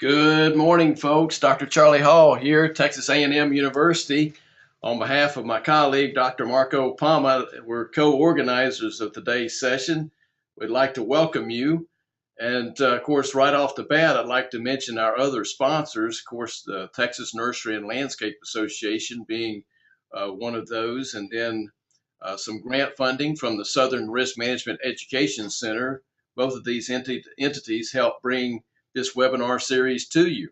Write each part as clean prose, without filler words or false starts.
Good morning, folks. Dr. Charlie Hall here, Texas A&M University. On behalf of my colleague, Dr. Marco Palma, we're co-organizers of today's session. We'd like to welcome you. And of course, right off the bat, I'd like to mention our other sponsors. Of course, the Texas Nursery and Landscape Association being one of those, and then some grant funding from the Southern Risk Management Education Center. Both of these entities help bring this webinar series to you.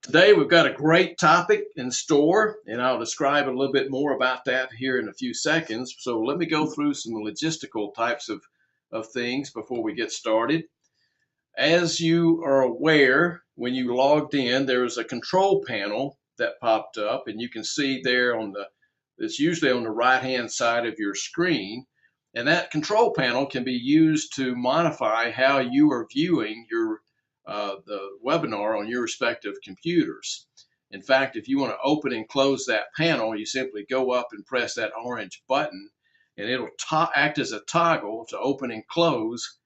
Today we've got a great topic in store, and I'll describe a little bit more about that here in a few seconds. So let me go through some logistical types of things before we get started. As you are aware, when you logged in, there was a control panel that popped up, and you can see there it's usually on the right-hand side of your screen. And that control panel can be used to modify how you are viewing the webinar on your respective computers. In fact, if you want to open and close that panel, you simply go up and press that orange button, and it'll act as a toggle to open and close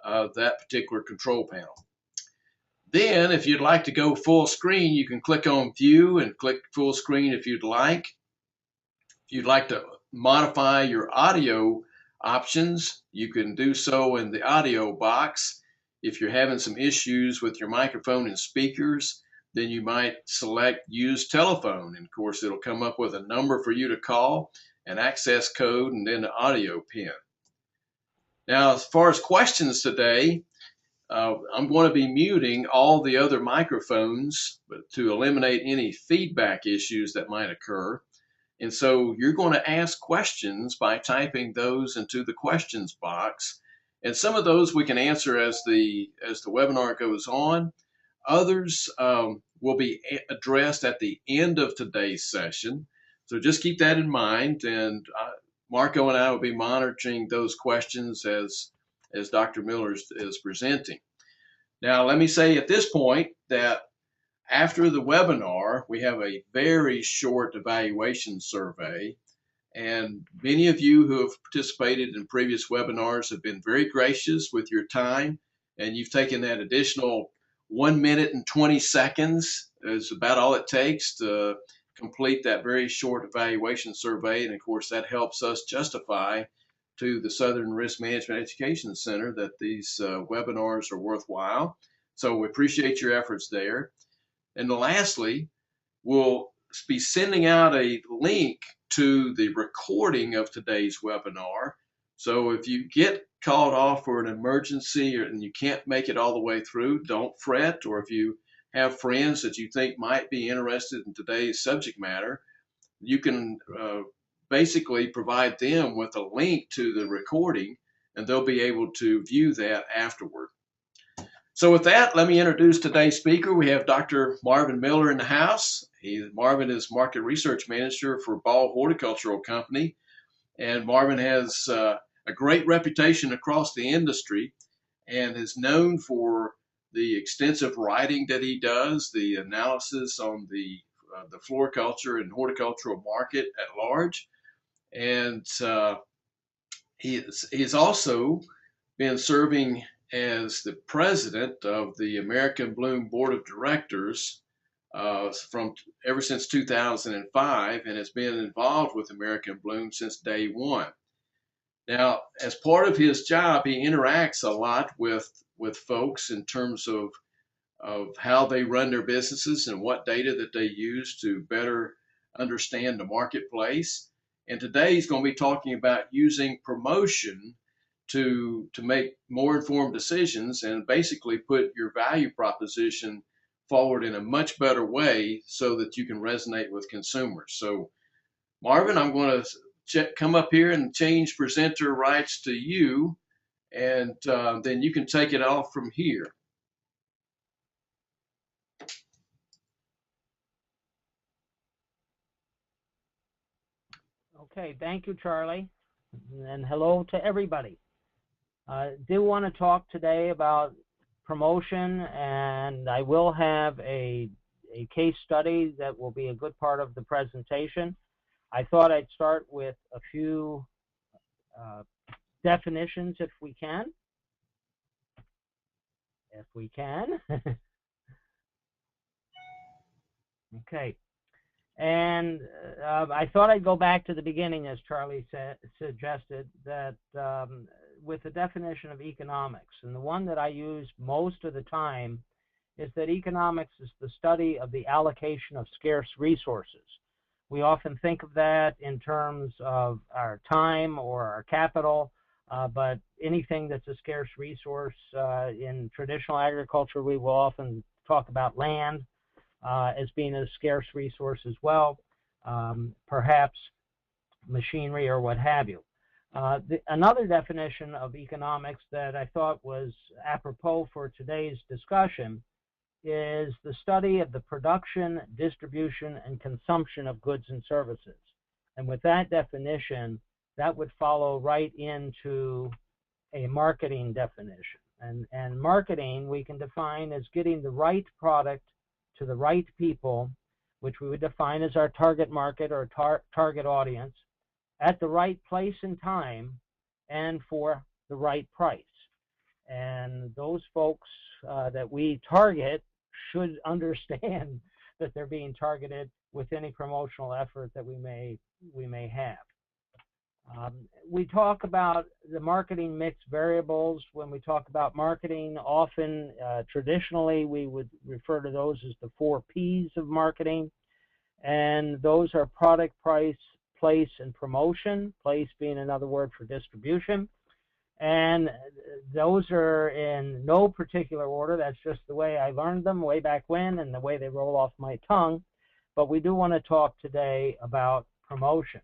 that particular control panel. Then, if you'd like to go full screen, you can click on View and click Full Screen if you'd like. If you'd like to modify your audio options, you can do so in the audio box. If you're having some issues with your microphone and speakers, then you might select Use Telephone. And of course, it'll come up with a number for you to call, an access code, and then the audio pin. Now, as far as questions today, I'm going to be muting all the other microphones to eliminate any feedback issues that might occur. And so you're going to ask questions by typing those into the questions box. And some of those we can answer as the webinar goes on. Others will be addressed at the end of today's session. So just keep that in mind. And Marco and I will be monitoring those questions as Dr. Miller is presenting. Now, let me say at this point that after the webinar, we have a very short evaluation survey. And many of you who have participated in previous webinars have been very gracious with your time, and you've taken that additional 1 minute and 20 seconds is about all it takes to complete that very short evaluation survey. And of course, that helps us justify to the Southern Risk Management Education Center that these webinars are worthwhile. So we appreciate your efforts there. And lastly, we'll be sending out a link to the recording of today's webinar. So if you get called off for an emergency and you can't make it all the way through, don't fret. Or if you have friends that you think might be interested in today's subject matter, you can basically provide them with a link to the recording, and they'll be able to view that afterward. So with that, let me introduce today's speaker. We have Dr. Marvin Miller in the house. Marvin is Market Research Manager for Ball Horticultural Company. And Marvin has a great reputation across the industry and is known for the extensive writing that he does, the analysis on the floriculture and horticultural market at large. And he's also been serving as the president of the American Bloom Board of Directors from ever since 2005, and has been involved with American Bloom since day one. Now, as part of his job, he interacts a lot with folks in terms of how they run their businesses and what data that they use to better understand the marketplace. And today he's going to be talking about using promotion to make more informed decisions and basically put your value proposition forward in a much better way so that you can resonate with consumers. So Marvin, I'm going to come up here and change presenter rights to you, and then you can take it off from here. Okay, thank you, Charlie, and hello to everybody. I do want to talk today about promotion, and I will have a case study that will be a good part of the presentation. I thought I'd start with a few definitions if we can. Okay. And I thought I'd go back to the beginning, as Charlie suggested, that with the definition of economics, and the one that I use most of the time is that economics is the study of the allocation of scarce resources. We often think of that in terms of our time or our capital, but anything that's a scarce resource in traditional agriculture, we will often talk about land as being a scarce resource as well, perhaps machinery or what have you. Another definition of economics that I thought was apropos for today's discussion is the study of the production, distribution, and consumption of goods and services. And with that definition, that would follow right into a marketing definition. And marketing we can define as getting the right product to the right people, which we would define as our target market or target audience, at the right place and time and for the right price. And those folks that we target should understand that they're being targeted with any promotional effort that we may have. We talk about the marketing mix variables. When we talk about marketing, often traditionally we would refer to those as the 4 P's of marketing, and those are product, price, place, and promotion, place being another word for distribution. And those are in no particular order. That's just the way I learned them way back when and the way they roll off my tongue. But we do want to talk today about promotion.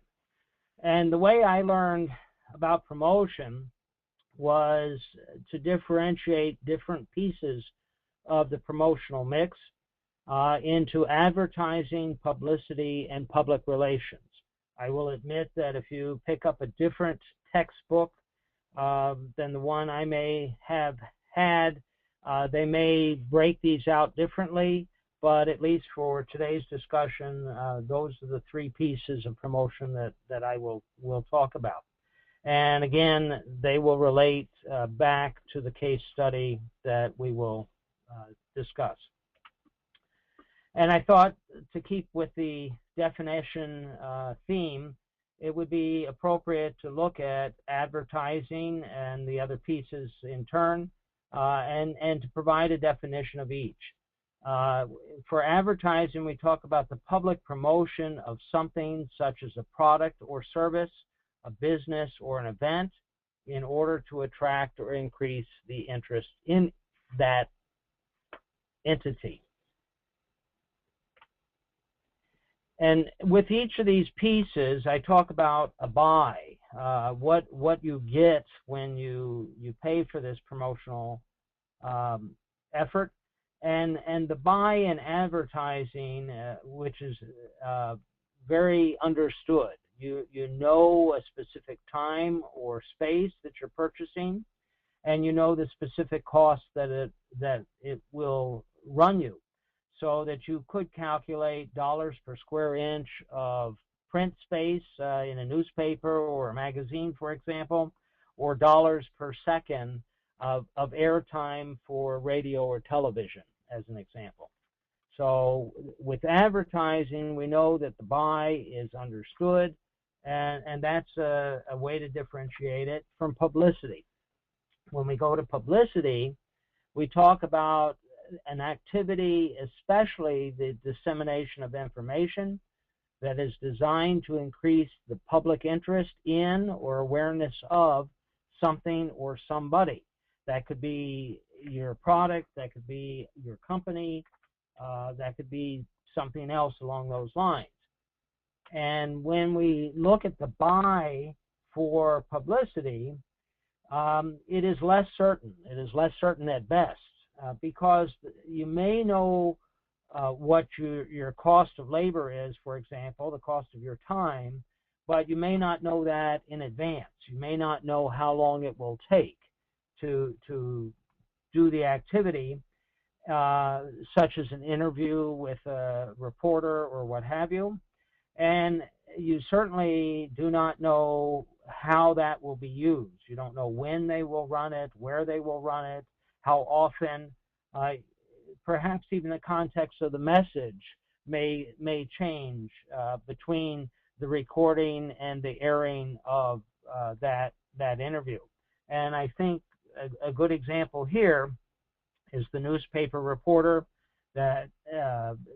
And the way I learned about promotion was to differentiate different pieces of the promotional mix into advertising, publicity, and public relations. I will admit that if you pick up a different textbook than the one I may have had, they may break these out differently, but at least for today's discussion, those are the 3 pieces of promotion that I will talk about. And again, they will relate back to the case study that we will discuss. And I thought to keep with the definition theme, it would be appropriate to look at advertising and the other pieces in turn, and to provide a definition of each. For advertising, we talk about the public promotion of something such as a product or service, a business or an event, in order to attract or increase the interest in that entity. And with each of these pieces, I talk about a buy, what you get when you pay for this promotional effort, and the buy in advertising, which is very understood. You know a specific time or space that you're purchasing, and you know the specific cost that it will run you, so that you could calculate dollars per square inch of print space in a newspaper or a magazine, for example, or dollars per second of airtime for radio or television, as an example. So with advertising, we know that the buy is understood, and that's a way to differentiate it from publicity. When we go to publicity, we talk about an activity, especially the dissemination of information, that is designed to increase the public interest in or awareness of something or somebody. That could be your product, that could be your company, that could be something else along those lines. And when we look at the buy for publicity, it is less certain. It is less certain at best. Because you may know what your cost of labor is, for example, the cost of your time, but you may not know that in advance. You may not know how long it will take to do the activity, such as an interview with a reporter or what have you. And you certainly do not know how that will be used. You don't know when they will run it, where they will run it, how often, perhaps even the context of the message may change between the recording and the airing of that interview. And I think a good example here is the newspaper reporter that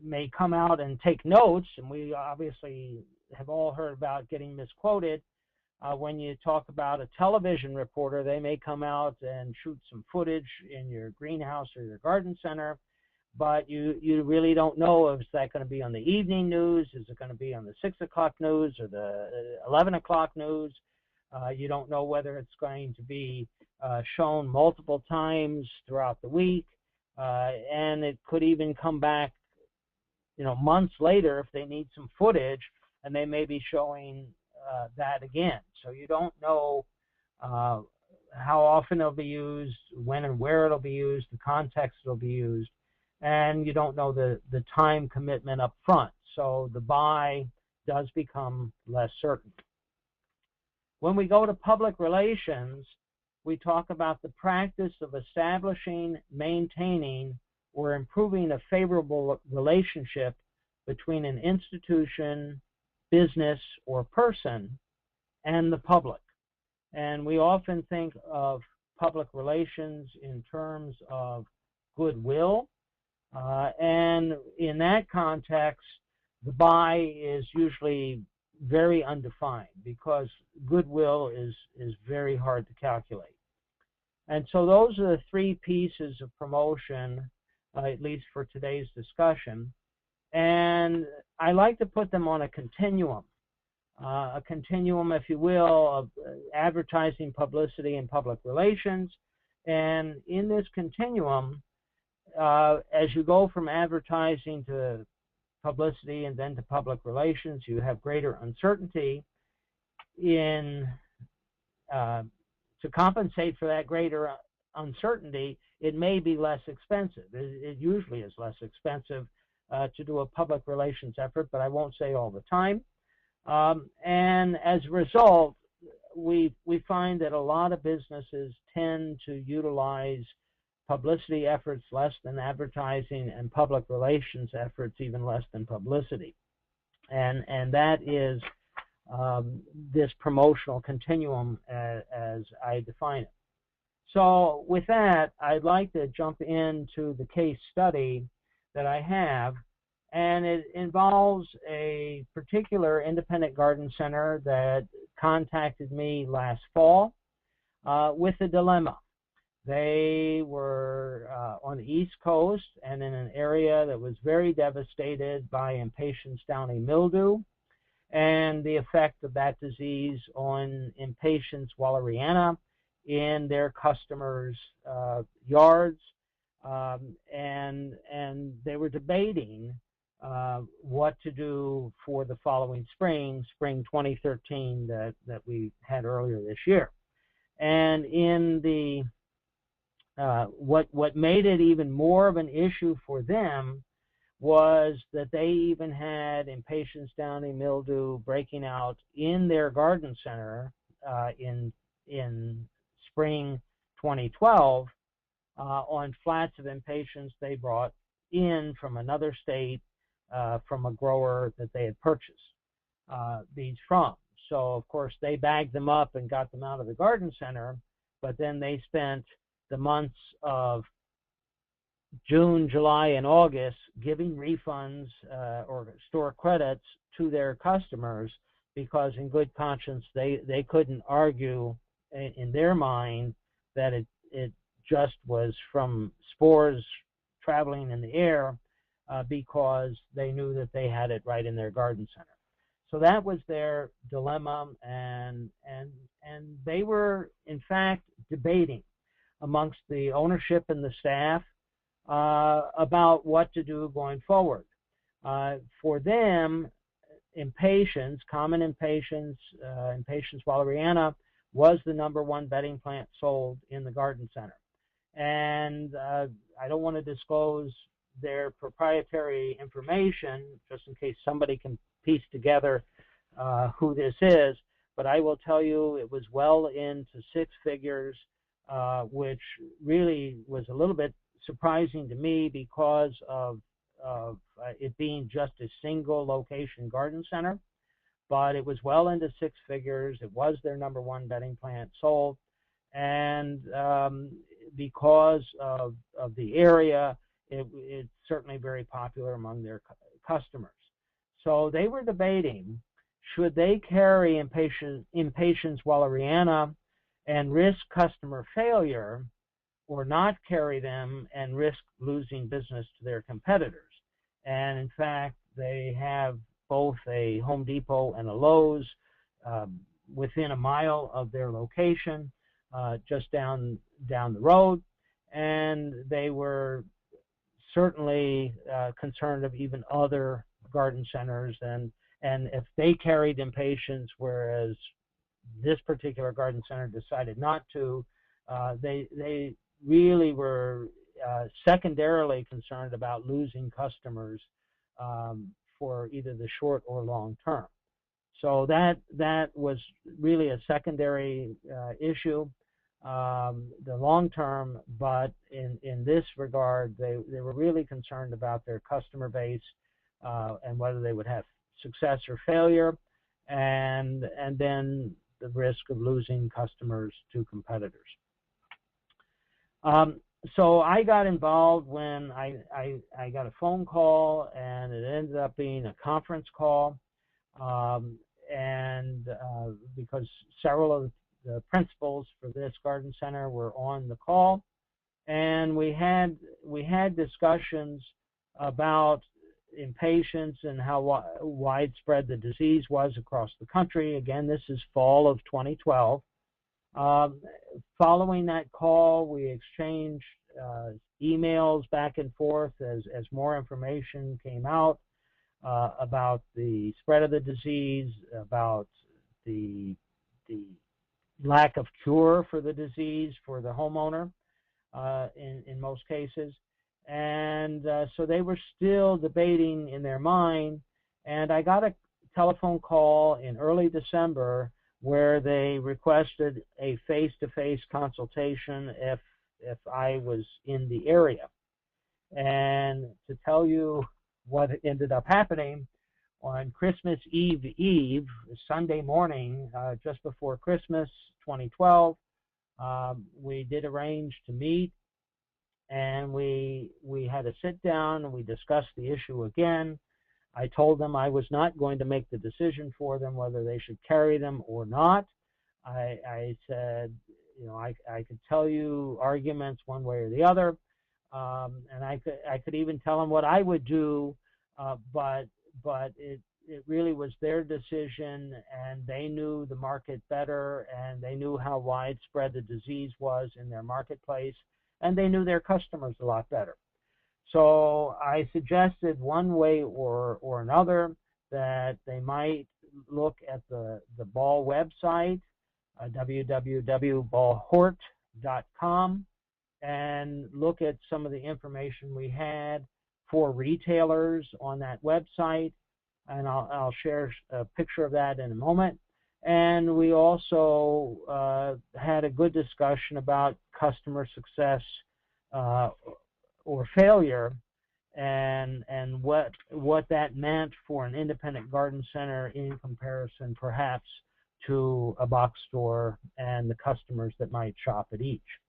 may come out and take notes, and we obviously have all heard about getting misquoted. When you talk about a television reporter, they may come out and shoot some footage in your greenhouse or your garden center, but you really don't know if that going to be on the evening news, is it going to be on the 6 o'clock news or the 11 o'clock news. You don't know whether it's going to be shown multiple times throughout the week, and it could even come back, months later if they need some footage, and they may be showing that again. So you don't know how often it'll be used, when and where it'll be used, the context it'll be used, and you don't know the time commitment up front. So the buy does become less certain. When we go to public relations, we talk about the practice of establishing, maintaining, or improving a favorable relationship between an institution, business, or person and the public. And we often think of public relations in terms of goodwill. And in that context, the buy is usually very undefined because goodwill is very hard to calculate. And so those are the three pieces of promotion, at least for today's discussion. And I like to put them on a continuum, if you will, of advertising, publicity, and public relations. And in this continuum, as you go from advertising to publicity and then to public relations, you have greater uncertainty. To compensate for that greater uncertainty, it may be less expensive. It usually is less expensive to do a public relations effort, but I won't say all the time. And as a result, we find that a lot of businesses tend to utilize publicity efforts less than advertising, and public relations efforts even less than publicity. And that is this promotional continuum as I define it. So with that, I'd like to jump into the case study that I have, and it involves a particular independent garden center that contacted me last fall with a dilemma. They were on the East Coast and in an area that was very devastated by impatiens downy mildew and the effect of that disease on impatiens walleriana in their customers' yards. And they were debating what to do for the following spring 2013 that we had earlier this year. And in the what made it even more of an issue for them was that they even had impatiens downy mildew breaking out in their garden center in spring 2012 on flats of impatiens they brought in from another state from a grower that they had purchased these from. So of course they bagged them up and got them out of the garden center, but then they spent the months of June, July, and August giving refunds or store credits to their customers because in good conscience they couldn't argue in their mind that it just was from spores traveling in the air because they knew that they had it right in their garden center. So that was their dilemma, and they were in fact debating amongst the ownership and the staff about what to do going forward. For them, impatiens, common impatiens, impatiens walleriana, was the #1 bedding plant sold in the garden center. And I don't want to disclose their proprietary information just in case somebody can piece together who this is, but I will tell you it was well into 6 figures, which really was a little bit surprising to me because of it being just a single location garden center, but it was well into six figures. It was their #1 bedding plant sold, and because of the area, it's certainly very popular among their customers. So they were debating, should they carry Impatiens walleriana and risk customer failure, or not carry them and risk losing business to their competitors. And in fact, they have both a Home Depot and a Lowe's within a mile of their location, just down the road. And they were certainly concerned of even other garden centers, and if they carried Impatiens, whereas this particular garden center decided not to, they really were secondarily concerned about losing customers for either the short or long term. So that was really a secondary issue, the long term, but in this regard, they were really concerned about their customer base and whether they would have success or failure, and then the risk of losing customers to competitors. So I got involved when I got a phone call, and it ended up being a conference call, and because several of the principals for this garden center were on the call, and we had discussions about Impatiens and how widespread the disease was across the country. Again, this is fall of 2012. Following that call, we exchanged emails back and forth as more information came out about the spread of the disease, about the lack of cure for the disease for the homeowner in most cases. And so they were still debating in their mind, and I got a telephone call in early December where they requested a face-to-face consultation if I was in the area. And to tell you what ended up happening, on Christmas Eve, Sunday morning, just before Christmas 2012, we did arrange to meet, and we had a sit down and we discussed the issue again. I told them I was not going to make the decision for them whether they should carry them or not. I said, you know, I could tell you arguments one way or the other, and I could even tell them what I would do, but it really was their decision, and they knew the market better, and they knew how widespread the disease was in their marketplace, and they knew their customers a lot better. So I suggested one way or another that they might look at the Ball website, www.ballhort.com, and look at some of the information we had for retailers on that website, and I'll share a picture of that in a moment. And we also had a good discussion about customer success or failure, and what that meant for an independent garden center in comparison perhaps to a box store and the customers that might shop at each.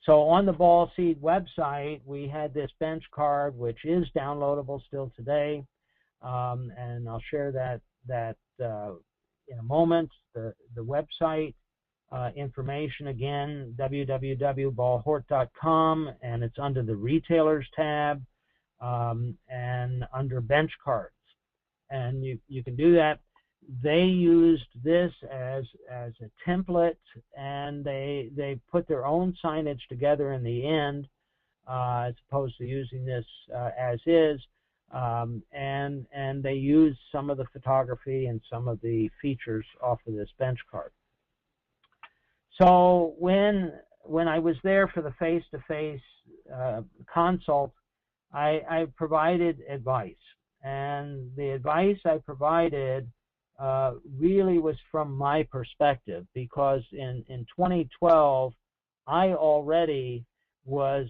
So on the Ball Seed website, we had this bench card, which is downloadable still today, and I'll share that in a moment. The website information, again, www.ballhort.com, and it's under the retailers tab and under bench cards, and you can do that. They used this as a template, and they put their own signage together in the end, as opposed to using this as is, and they used some of the photography and some of the features off of this bench card. So when I was there for the face-to-face consult, I provided advice, and the advice I provided really was from my perspective, because in 2012 I already was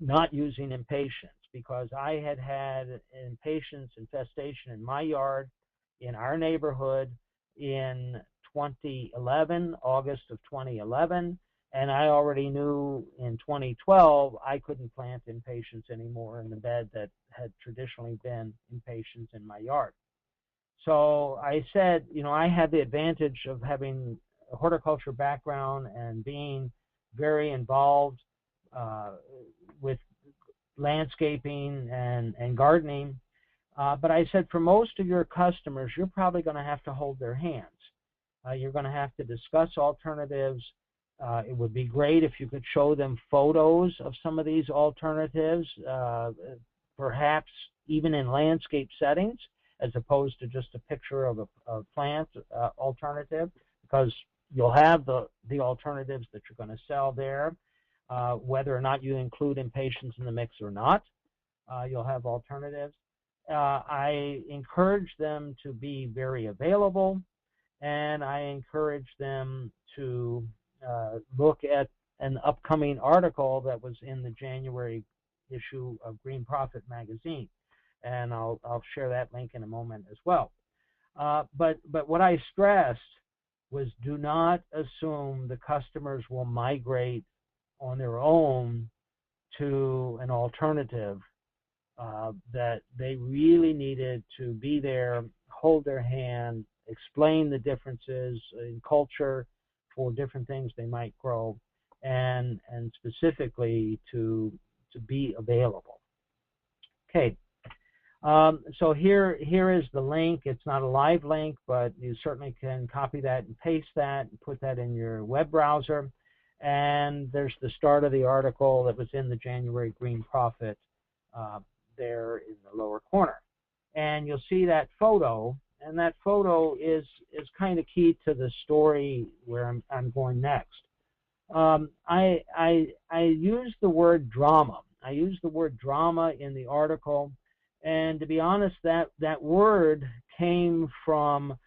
not using Impatiens, because I had had impatiens infestation in my yard, in our neighborhood, in 2011, August of 2011, and I already knew in 2012 I couldn't plant impatiens anymore in the bed that had traditionally been impatiens in my yard. So I said, you know, I had the advantage of having a horticulture background and being very involved with landscaping and gardening. But I said, for most of your customers, you're probably going to have to hold their hands. You're going to have to discuss alternatives. It would be great if you could show them photos of some of these alternatives, perhaps even in landscape settings, as opposed to just a picture of a plant alternative, because you'll have the alternatives that you're going to sell there, whether or not you include impatiens in the mix or not. You'll have alternatives. I encourage them to be very available, and I encourage them to look at an upcoming article that was in the January issue of Green Profit magazine, and I'll share that link in a moment as well. But what I stressed was, do not assume the customers will migrate on their own to an alternative. That they really needed to be there, hold their hand, explain the differences in culture for different things they might grow, and specifically to be available. Okay, so here is the link. It's not a live link, but you certainly can copy that and paste that and put that in your web browser. And there's the start of the article that was in the January Green Profit there in the lower corner. And you'll see that photo, and that photo is kind of key to the story where I'm going next. I use the word drama. I use the word drama in the article, and to be honest, that word came from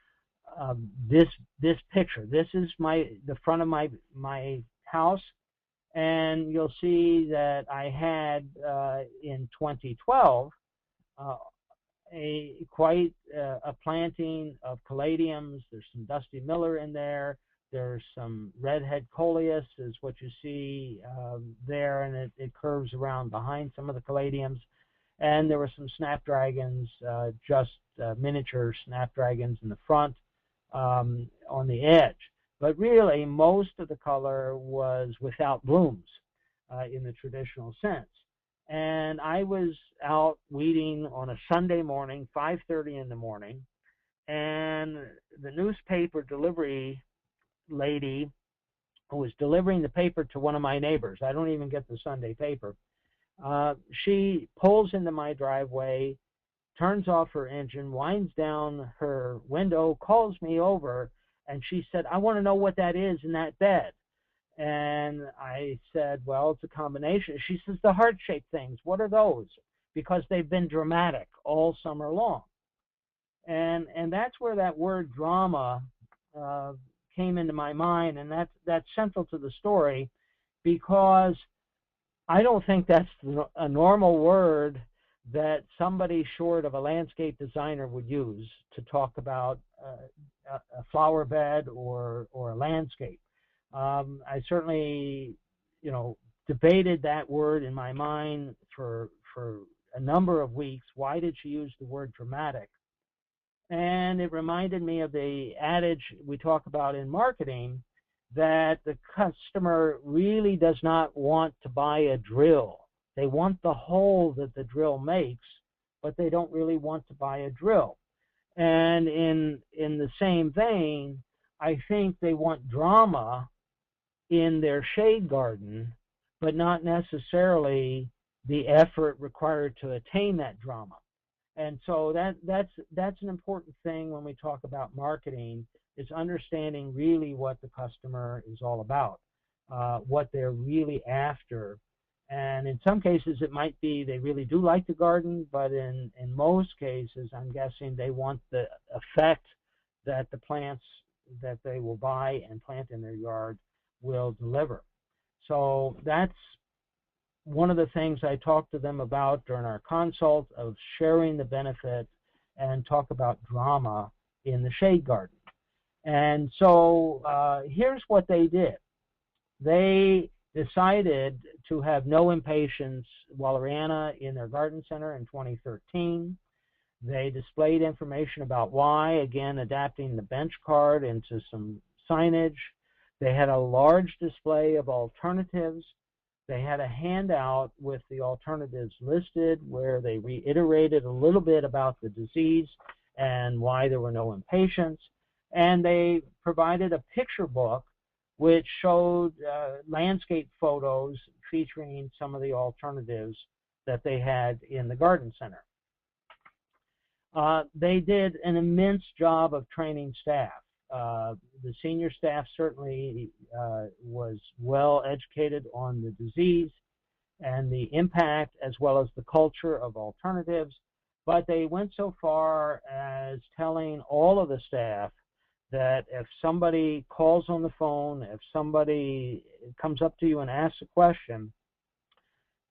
this picture. This is the front of my house. And you'll see that I had in 2012 quite a planting of caladiums. There's some Dusty Miller in there. There's some redhead coleus is what you see there, and it curves around behind some of the caladiums. And there were some snapdragons, just miniature snapdragons in the front on the edge. But really, most of the color was without blooms in the traditional sense. And I was out weeding on a Sunday morning, 5:30 in the morning, and the newspaper delivery lady who was delivering the paper to one of my neighbors, I don't even get the Sunday paper, she pulls into my driveway, turns off her engine, winds down her window, calls me over, and she said, "I want to know what that is in that bed." And I said, "Well, it's a combination." She says, "The heart-shaped things, what are those?" Because they've been dramatic all summer long. And that's where that word drama came into my mind, and that's central to the story, because I don't think that's a normal word that somebody short of a landscape designer would use to talk about a flower bed or a landscape. I certainly, debated that word in my mind for a number of weeks. Why did she use the word dramatic? And it reminded me of the adage we talk about in marketing, that the customer really does not want to buy a drill. They want the hole that the drill makes, but they don't really want to buy a drill. And in the same vein, I think they want drama in their shade garden, but not necessarily the effort required to attain that drama. And so that's an important thing when we talk about marketing, is understanding really what the customer is all about, what they're really after. And in some cases, it might be they really do like the garden, but in most cases, I'm guessing they want the effect that the plants that they will buy and plant in their yard will deliver. So that's one of the things I talked to them about during our consult of sharing the benefit and talk about drama in the shade garden. And so here's what they did. They decided to have no impatiens Walleriana in their garden center in 2013. They displayed information about why, again, adapting the bench card into some signage. They had a large display of alternatives. They had a handout with the alternatives listed where they reiterated a little bit about the disease and why there were no impatiens. And they provided a picture book which showed landscape photos featuring some of the alternatives that they had in the garden center. They did an immense job of training staff. The senior staff certainly was well educated on the disease and the impact as well as the culture of alternatives, but they went so far as telling all of the staff that if somebody calls on the phone, if somebody comes up to you and asks a question,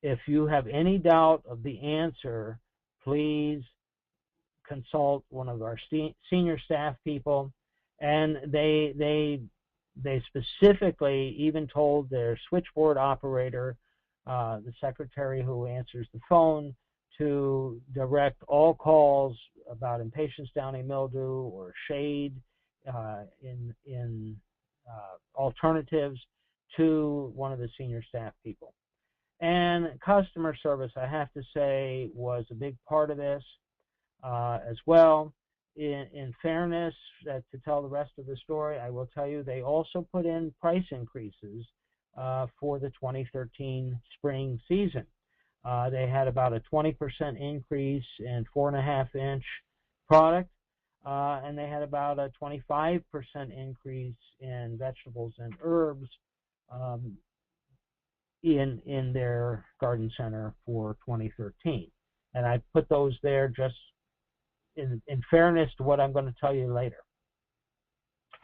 if you have any doubt of the answer, please consult one of our senior staff people. And they specifically even told their switchboard operator, the secretary who answers the phone, to direct all calls about impatiens downy mildew or shade in alternatives to one of the senior staff people. And customer service, I have to say, was a big part of this as well. In fairness, to tell the rest of the story, I will tell you they also put in price increases for the 2013 spring season. They had about a 20% increase in 4.5-inch product, and they had about a 25% increase in vegetables and herbs in their garden center for 2013. And I put those there just in fairness to what I'm going to tell you later.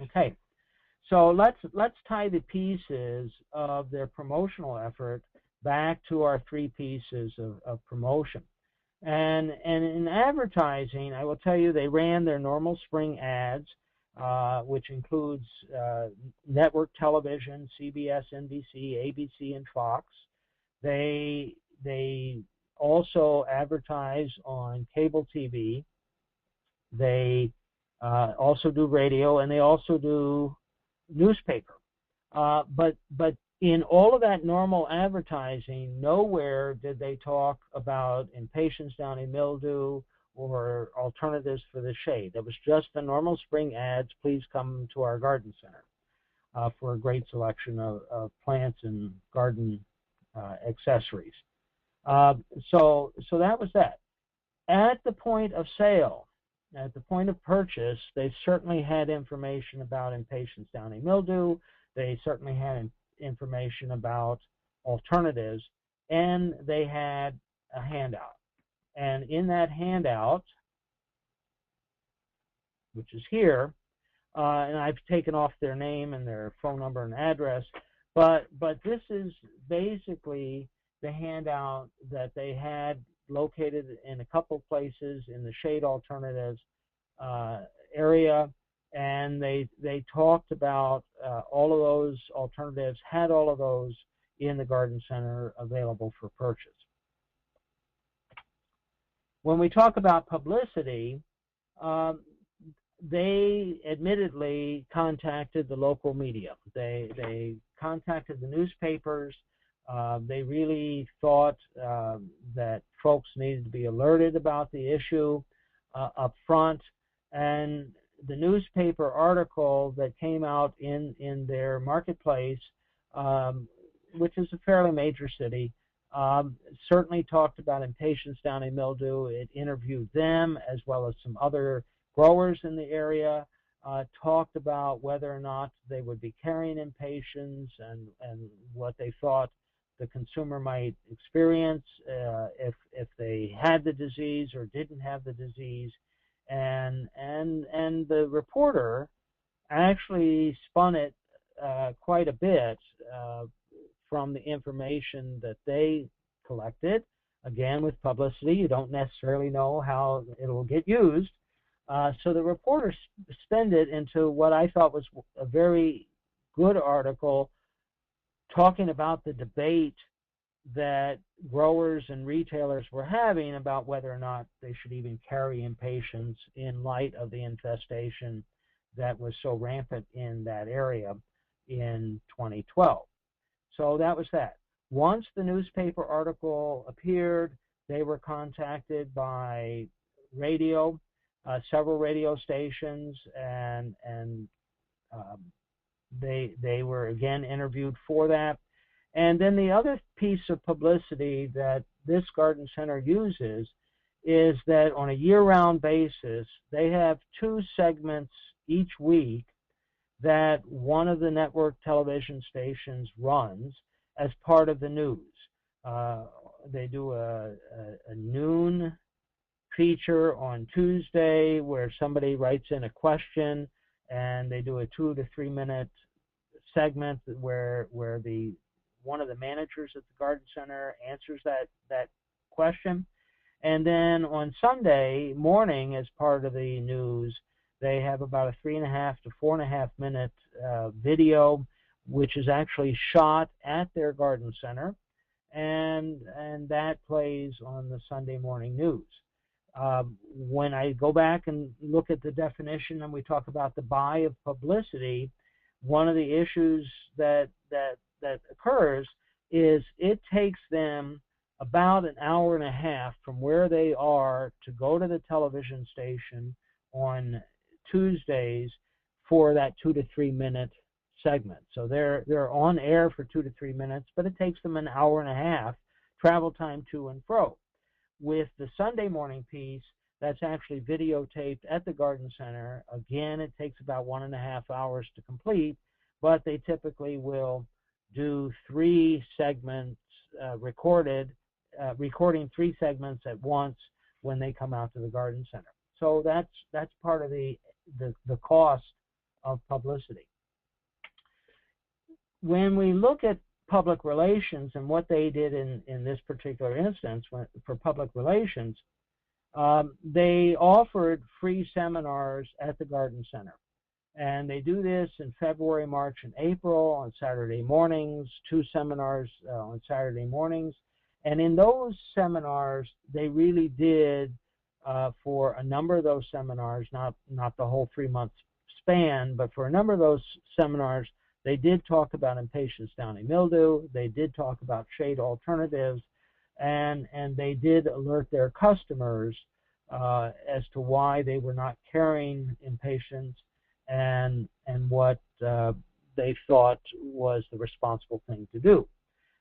Okay, so let's tie the pieces of their promotional effort back to our 3 pieces of promotion. And in advertising, I will tell you they ran their normal spring ads, which includes network television, CBS, NBC, ABC, and Fox. They also advertise on cable TV. They also do radio, and they also do newspaper. But in all of that normal advertising, nowhere did they talk about impatiens downy mildew or alternatives for the shade. That was just the normal spring ads. Please come to our garden center for a great selection of plants and garden accessories. So that was that. At the point of sale, at the point of purchase, they certainly had information about impatiens downy mildew. They certainly had information about alternatives, and they had a handout. And in that handout, which is here, and I've taken off their name and their phone number and address, but this is basically the handout that they had located in a couple places in the shade alternatives area, and they talked about all of those alternatives, had all of those in the garden center available for purchase. When we talk about publicity, they admittedly contacted the local media. They contacted the newspapers. They really thought that folks needed to be alerted about the issue up front. And the newspaper article that came out in their marketplace, which is a fairly major city, certainly talked about impatiens downy mildew. It interviewed them as well as some other growers in the area, talked about whether or not they would be carrying impatiens and what they thought the consumer might experience if they had the disease or didn't have the disease. And the reporter actually spun it quite a bit from the information that they collected. Again, with publicity, you don't necessarily know how it will get used. So the reporters spend it into what I thought was a very good article talking about the debate that growers and retailers were having about whether or not they should even carry in patients in light of the infestation that was so rampant in that area in 2012. So that was that. Once the newspaper article appeared, they were contacted by radio, several radio stations, and they were again interviewed for that. And then the other piece of publicity that this garden center uses is that on a year-round basis, they have 2 segments each week that one of the network television stations runs as part of the news. They do a noon feature on Tuesday where somebody writes in a question, and they do a 2 to 3 minute segment where one of the managers at the garden center answers that question. And then on Sunday morning, as part of the news, they have about a 3.5 to 4.5 minute video, which is actually shot at their garden center, and that plays on the Sunday morning news. When I go back and look at the definition and we talk about the buy of publicity, one of the issues that occurs is it takes them about an hour and a half from where they are to go to the television station on Tuesdays for that 2 to 3 minute segment. So they're on air for 2 to 3 minutes, but it takes them an hour and a half travel time to and fro. With the Sunday morning piece, that's actually videotaped at the garden center. Again, it takes about 1.5 hours to complete, but they typically will do 3 segments recording 3 segments at once when they come out to the garden center. So that's part of the cost of publicity. When we look at public relations and what they did in this particular instance for public relations, they offered free seminars at the garden center. And they do this in February, March, and April on Saturday mornings, 2 seminars on Saturday mornings. And in those seminars, they really did, for a number of those seminars, not the whole 3-month span, but for a number of those seminars, they did talk about impatient downy mildew. They did talk about shade alternatives, and they did alert their customers as to why they were not carrying impatiens and what they thought was the responsible thing to do.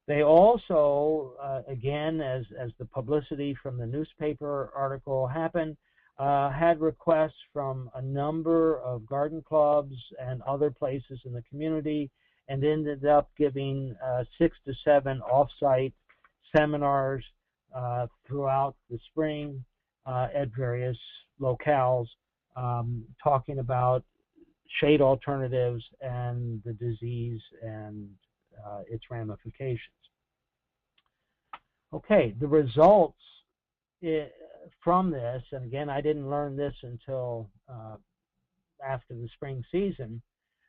They also, again, as the publicity from the newspaper article happened, had requests from a number of garden clubs and other places in the community, and ended up giving 6 to 7 off-site seminars throughout the spring at various locales, talking about shade alternatives and the disease and its ramifications. Okay, the results from this, and again, I didn't learn this until after the spring season,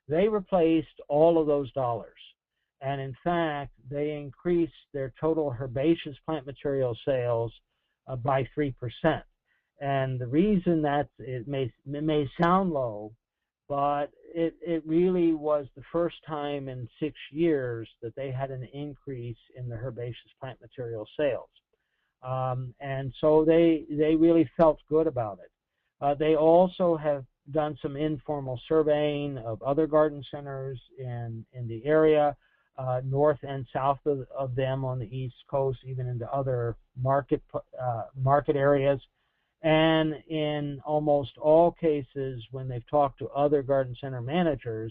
they replaced all of those dollars. And in fact, they increased their total herbaceous plant material sales by 3%. And the reason that it may sound low, but it really was the first time in 6 years that they had an increase in the herbaceous plant material sales. And so they really felt good about it. They also have done some informal surveying of other garden centers in the area, north and south of them on the East Coast, even into other market areas. And in almost all cases, when they've talked to other garden center managers,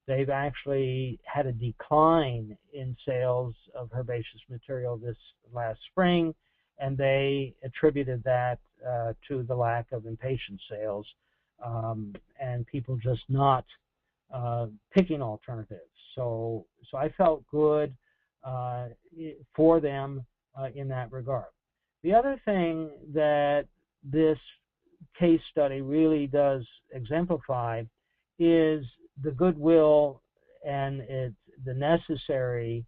they've actually had a decline in sales of herbaceous material this last spring, and they attributed that to the lack of impatient sales and people just not picking alternatives. So I felt good for them in that regard. The other thing that this case study really does exemplify is the goodwill and the necessary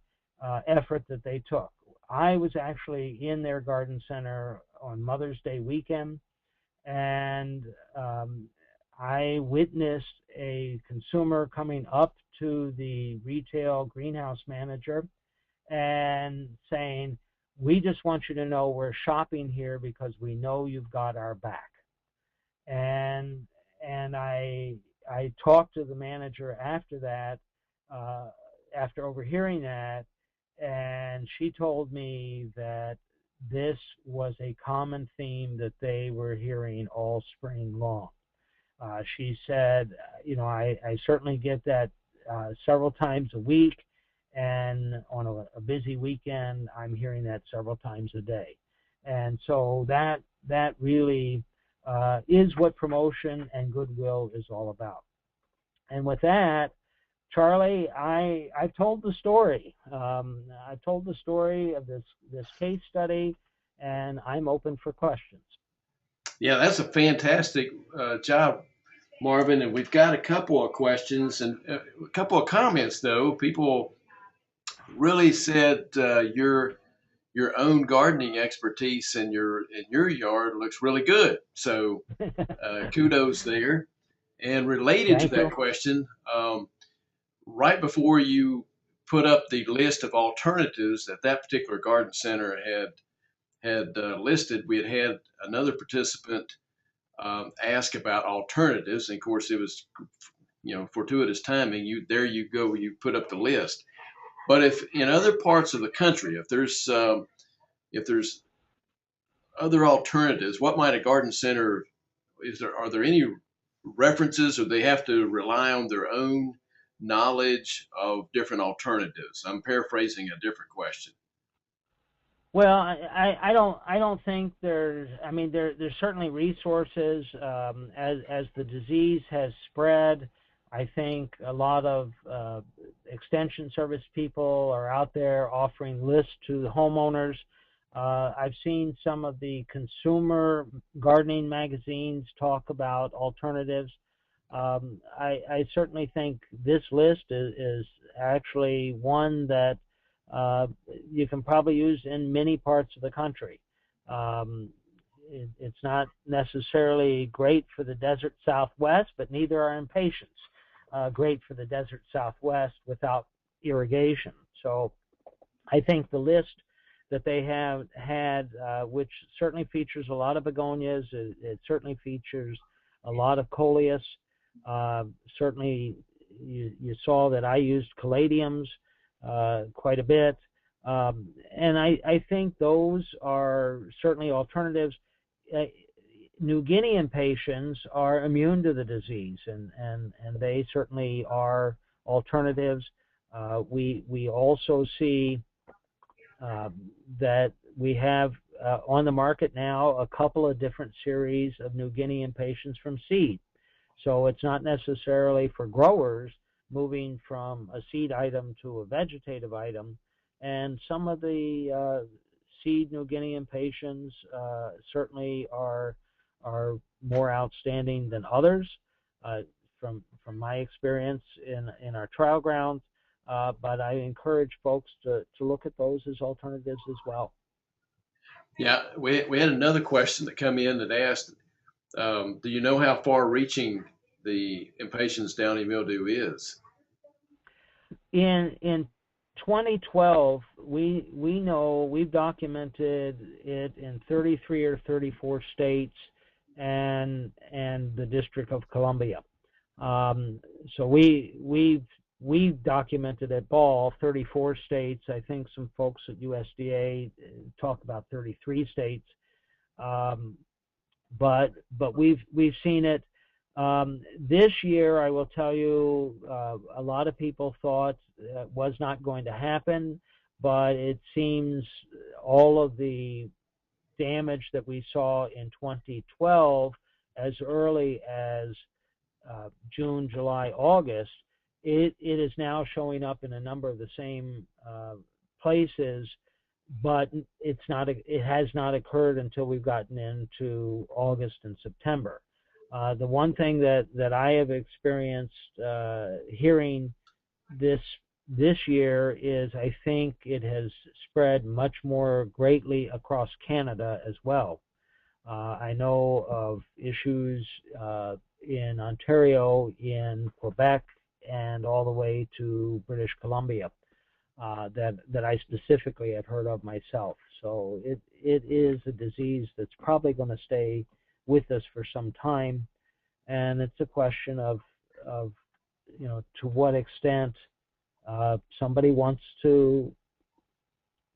effort that they took. I was actually in their garden center on Mother's Day weekend, and I witnessed a consumer coming up to the retail greenhouse manager and saying, "We just want you to know we're shopping here because we know you've got our back." And I talked to the manager after that, after overhearing that, and she told me that this was a common theme that they were hearing all spring long. She said, I certainly get that several times a week, and on a busy weekend, I'm hearing that several times a day. And so that really is what promotion and goodwill is all about. And with that, Charlie, I've told the story. I've told the story of this case study, and I'm open for questions. Yeah, that's a fantastic job, Marvin. And we've got a couple of questions and a couple of comments, though. People really said your own gardening expertise in your yard looks really good. So kudos there. And related to that question, right before you put up the list of alternatives that particular garden center had listed, we had another participant ask about alternatives. And of course, it was fortuitous timing. You go. You put up the list. But if in other parts of the country, if there's other alternatives, what might a garden center? Are there any references, or they have to rely on their own knowledge of different alternatives? I'm paraphrasing a different question. Well, I don't think there's. I mean, there's certainly resources as the disease has spread. I think a lot of extension service people are out there offering lists to the homeowners. I've seen some of the consumer gardening magazines talk about alternatives. I certainly think this list is actually one that you can probably use in many parts of the country. It's not necessarily great for the desert Southwest, but neither are impatiens great for the desert Southwest without irrigation. So I think the list that they have had, which certainly features a lot of begonias, it certainly features a lot of coleus. Certainly you saw that I used caladiums quite a bit. And I think those are certainly alternatives. New Guinea impatiens are immune to the disease, and they certainly are alternatives. We also see that we have on the market now a couple of different series of New Guinea impatiens from seed. So it's not necessarily for growers moving from a seed item to a vegetative item. And some of the seed New Guinea impatiens certainly are more outstanding than others from my experience in our trial grounds. But I encourage folks to look at those as alternatives as well. Yeah, we had another question that come in that asked, do you know how far reaching the impatiens downy mildew is? In 2012, we know we've documented it in 33 or 34 states and the District of Columbia. So we've documented at Ball 34 states. I think some folks at USDA talk about 33 states. But we've seen it. This year, I will tell you, a lot of people thought it was not going to happen, but it seems all of the damage that we saw in 2012, as early as June, July, August, it is now showing up in a number of the same places but it has not occurred until we've gotten into August and September. The one thing that I have experienced hearing this year is I think it has spread much more greatly across Canada as well. I know of issues in Ontario, in Quebec, and all the way to British Columbia that I specifically have heard of myself. So it is a disease that's probably going to stay with us for some time, and it's a question of to what extent somebody wants to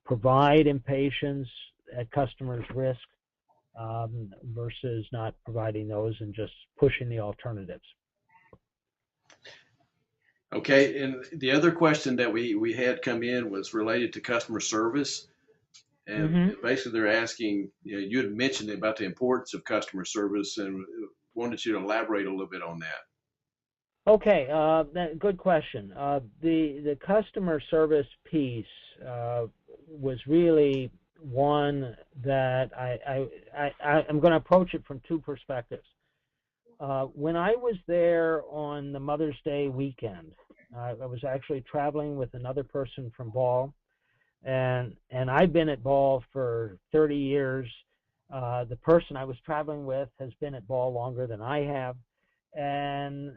provide impatiens at customers' risk versus not providing those and just pushing the alternatives. Okay, and the other question that we had come in was related to customer service. And basically they're asking, you had mentioned about the importance of customer service and wanted you to elaborate a little bit on that. Okay, good question. The customer service piece was really one that I'm going to approach it from two perspectives. When I was there on the Mother's Day weekend, I was actually traveling with another person from Ball, and I've been at Ball for 30 years. The person I was traveling with has been at Ball longer than I have, and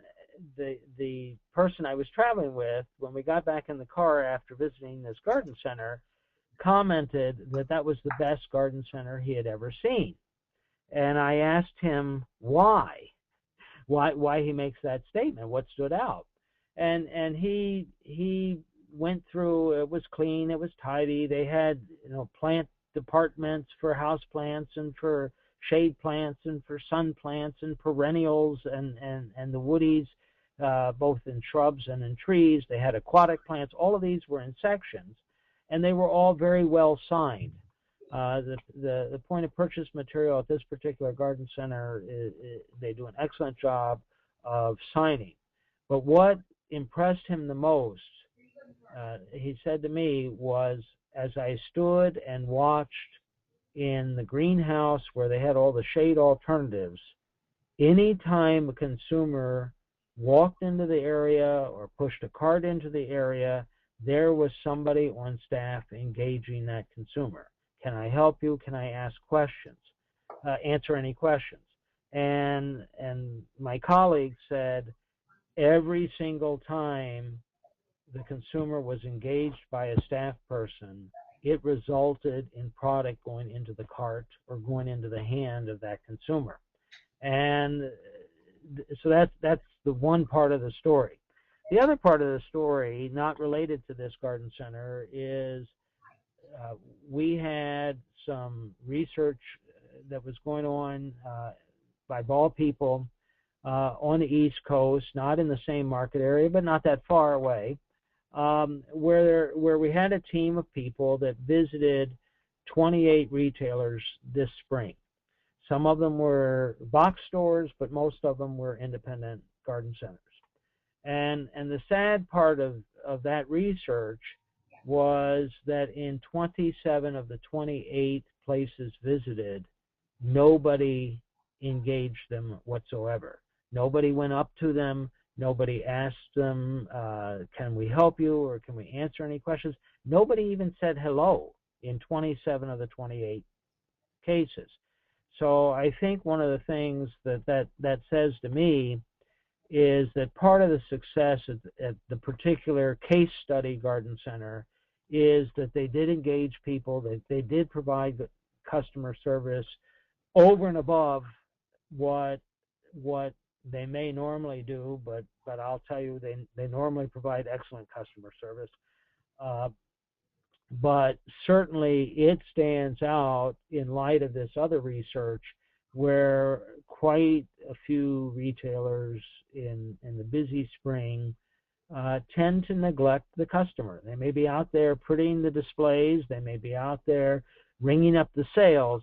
the person I was traveling with, when we got back in the car after visiting this garden center, commented that was the best garden center he had ever seen. And I asked him why he makes that statement, what stood out. And he went through, it was clean, it was tidy. They had, plant departments for house plants and for shade plants and for sun plants and perennials and the woodies, both in shrubs and in trees. They had aquatic plants. All of these were in sections, and they were all very well signed. The point of purchase material at this particular garden center, they do an excellent job of signing. But what impressed him the most, he said to me, was as I stood and watched in the greenhouse where they had all the shade alternatives, anytime a consumer walked into the area or pushed a cart into the area, there was somebody on staff engaging that consumer. Can I help you? Can I ask questions? Answer any questions? And my colleague said every single time the consumer was engaged by a staff person, it resulted in product going into the cart or going into the hand of that consumer. And so that's the one part of the story. The other part of the story, not related to this garden center, is we had some research that was going on by Ball people on the East Coast, not in the same market area, but not that far away, where we had a team of people that visited 28 retailers this spring. Some of them were box stores, but most of them were independent garden centers. And the sad part of that research was that in 27 of the 28 places visited, nobody engaged them whatsoever. Nobody went up to them. Nobody asked them, can we help you or can we answer any questions? Nobody even said hello in 27 of the 28 cases. So I think one of the things that says to me is that part of the success at the particular case study garden center is that they did engage people, that they did provide customer service over and above what they may normally do, but I'll tell you, they normally provide excellent customer service. But certainly it stands out in light of this other research where quite a few retailers in the busy spring tend to neglect the customer. They may be out there prettying the displays, they may be out there ringing up the sales,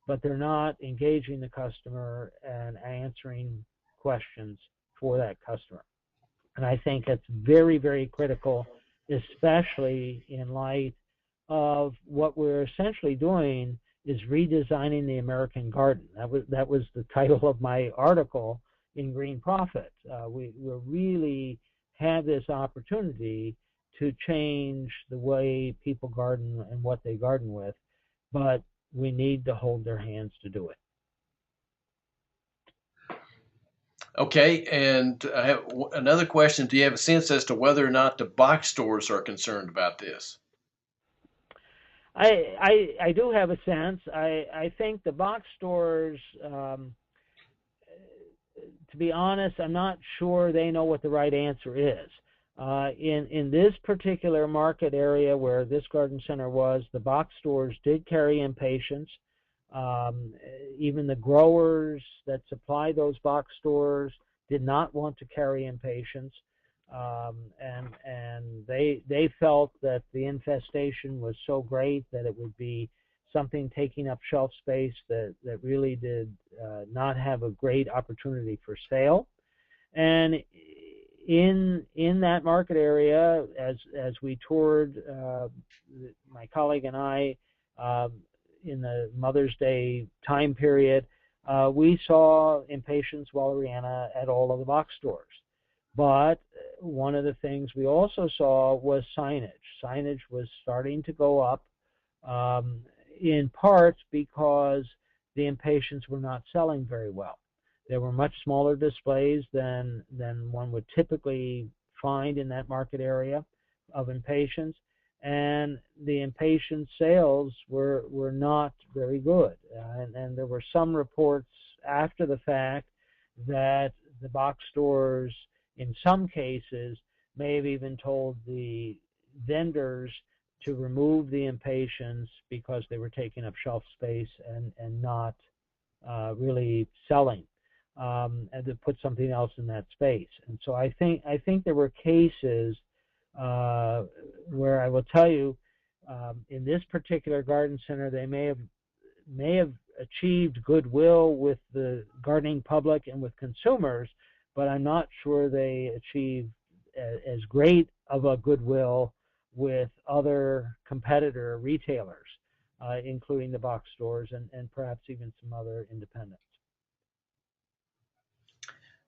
but they're not engaging the customer and answering questions for that customer. And I think that's very, very critical, especially in light of what we're essentially doing is redesigning the American garden. That was the title of my article in Green Profit. We really have this opportunity to change the way people garden and what they garden with, but we need to hold their hands to do it. Okay, and I have another question. Do you have a sense as to whether or not the box stores are concerned about this? I do have a sense. I think the box stores, to be honest, I'm not sure they know what the right answer is. In this particular market area where this garden center was, the box stores did carry in patients. Even the growers that supply those box stores did not want to carry in patients. And they felt that the infestation was so great that it would be something taking up shelf space that really did not have a great opportunity for sale. And in that market area, as we toured, my colleague and I, in the Mother's Day time period, we saw impatiens Walleriana at all of the box stores. But one of the things we also saw was signage. Signage was starting to go up, in part because the impatiens were not selling very well. There were much smaller displays than one would typically find in that market area of impatiens, and the impatient sales were not very good. And there were some reports after the fact that the box stores, in some cases, may have even told the vendors to remove the impatiens because they were taking up shelf space and not really selling, and to put something else in that space. And so I think there were cases where I will tell you, in this particular garden center, they may have achieved goodwill with the gardening public and with consumers, but I'm not sure they achieved as great of a goodwill with other competitor retailers, including the box stores and perhaps even some other independents.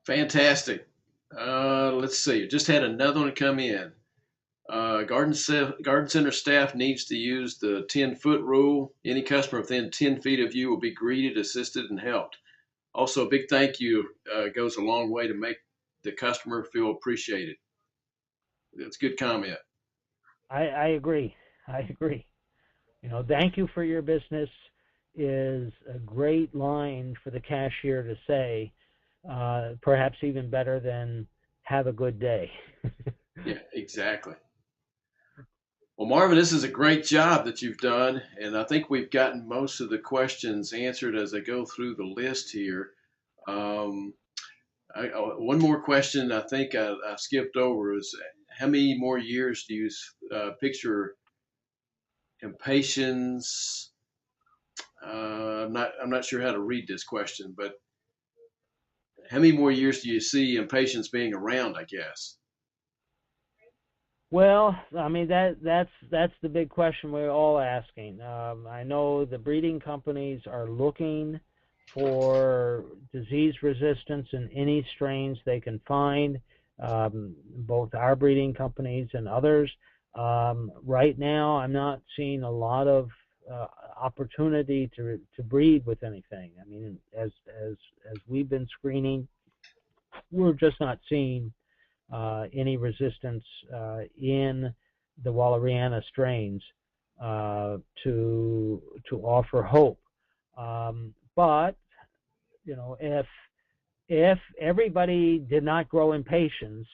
Fantastic. Let's see. Just had another one come in. Garden center staff needs to use the 10-foot rule. Any customer within 10 feet of you will be greeted, assisted, and helped. Also, a big thank you goes a long way to make the customer feel appreciated. That's a good comment. I agree. I agree. Thank you for your business is a great line for the cashier to say, perhaps even better than have a good day. Yeah, exactly. Well, Marvin, this is a great job that you've done, and I think we've gotten most of the questions answered as I go through the list here. One more question I think I skipped over is, how many more years do you picture impatiens? I'm not sure how to read this question, but how many more years do you see impatiens being around, I guess? Well, I mean, that's the big question we're all asking. I know the breeding companies are looking for disease resistance in any strains they can find, both our breeding companies and others. Right now, I'm not seeing a lot of opportunity to breed with anything. I mean, as we've been screening, we're just not seeing any resistance in the Walleriana strains to offer hope. But if everybody did not grow impatiens,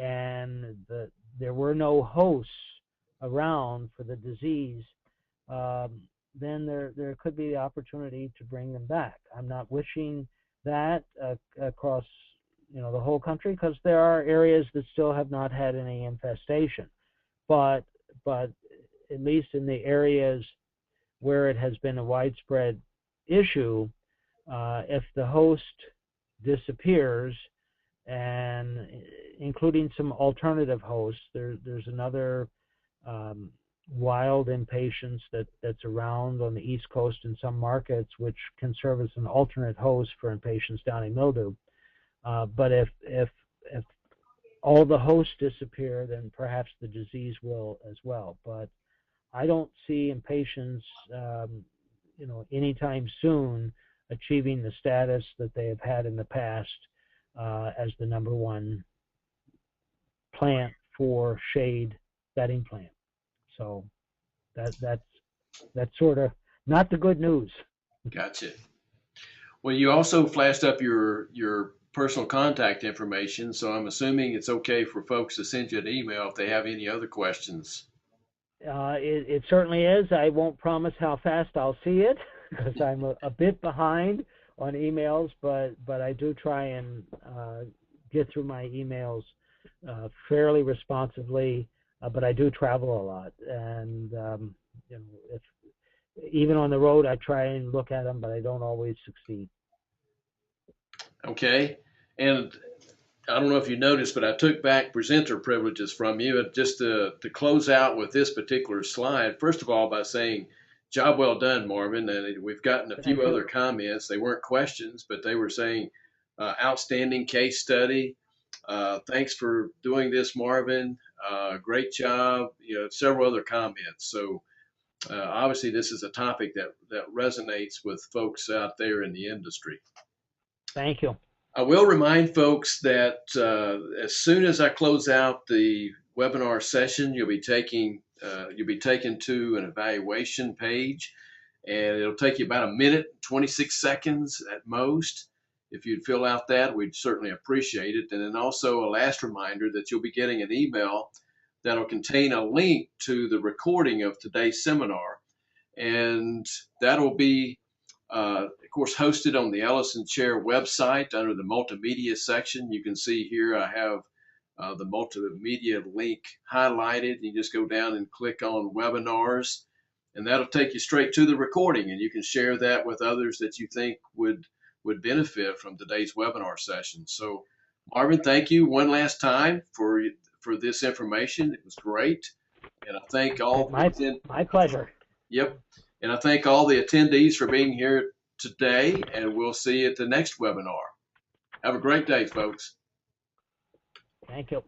and there were no hosts around for the disease, then there could be the opportunity to bring them back. I'm not wishing that across the whole country, because there are areas that still have not had any infestation, but at least in the areas where it has been a widespread issue, if the host disappears, and including some alternative hosts, there's another wild impatiens that's around on the East Coast in some markets, which can serve as an alternate host for impatiens downy mildew. But if all the hosts disappear, then perhaps the disease will as well. But I don't see impatiens, anytime soon achieving the status that they have had in the past as the #1 plant for shade bedding plant. So that's sort of not the good news. Gotcha. Well, you also flashed up your personal contact information, so I'm assuming it's okay for folks to send you an email if they have any other questions. It certainly is. I won't promise how fast I'll see it because I'm a bit behind on emails, but I do try and get through my emails fairly responsively. But I do travel a lot, and if even on the road, I try and look at them, but I don't always succeed. Okay. And I don't know if you noticed, but I took back presenter privileges from you. And just to close out with this particular slide, first of all, by saying, job well done, Marvin. And we've gotten a few other comments. They weren't questions, but they were saying, outstanding case study. Thanks for doing this, Marvin. Great job. Several other comments. So obviously, this is a topic that resonates with folks out there in the industry. Thank you. I will remind folks that as soon as I close out the webinar session, you'll be taken to an evaluation page, and it'll take you about 1:26 seconds at most. If you'd fill out that, we'd certainly appreciate it. And then also a last reminder that you'll be getting an email that'll contain a link to the recording of today's seminar, and that'll be of course, hosted on the Ellison Chair website under the multimedia section. You can see here I have the multimedia link highlighted. You just go down and click on webinars, and that'll take you straight to the recording, and you can share that with others that you think would benefit from today's webinar session. So, Marvin, thank you one last time for this information. It was great, and I thank all. My pleasure. Yep. And I thank all the attendees for being here today, and we'll see you at the next webinar. Have a great day, folks. Thank you.